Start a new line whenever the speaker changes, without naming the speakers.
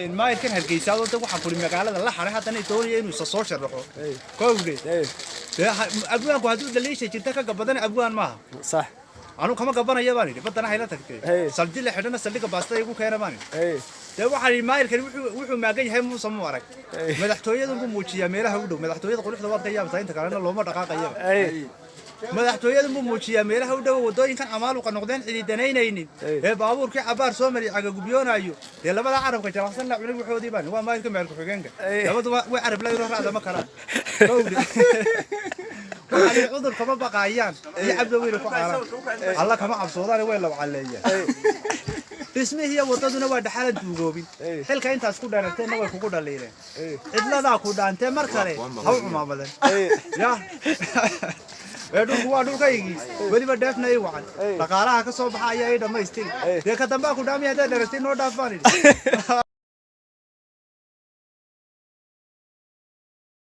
ما يمكن هالكيسة هذا تبغى حنقول المقالة لا حنا حتى نتوني إنه سوشيال رحوا كوغري أبوان قادو دليش جنتك قبضنا أبوان ما صح أنا كمان قبضنا ياباني بدنا هاي لا تكتي سلدي اللي حدنا سلدي قباسته يقول خير ماني تبغى حري ما يمكن وحو ما جاي هم مصمم مدحتوية دول موتشي ميرا هودو مدحتوية تقول إحنا وقت يوم ساين تكلمنا لو ما دقائق يوم madaxtooyada mu muujiya meelaha u dhow wadooyinkan amaal u qanoqdeen xididanaynaynin baabuurkii cabaar Soomaali caga gubyoonayo labada carabka jalaqsan la cunay wuxoodii baan waa maayilka meel ku xigeenka labadu way carab la yiro raacda ma karaan waxay cudur kama baqayaan iyo cabdo weyn ku xaaran alla kama cabsoodaan way la wacaleeyeen ismihiya wadaduna waa dhaxal duugoobin xilka intaas ku dheeratayna way kugu dhaleeyeen cidlada ku dhaantay mar kale haw xumaamadan ya waa dhulkaygii weliba dheefna ay wacan dhaqaalaha ka soo baxaya ay dhamaystir ka dambaa ku dhaamiyay dheeratay noo dhaafaan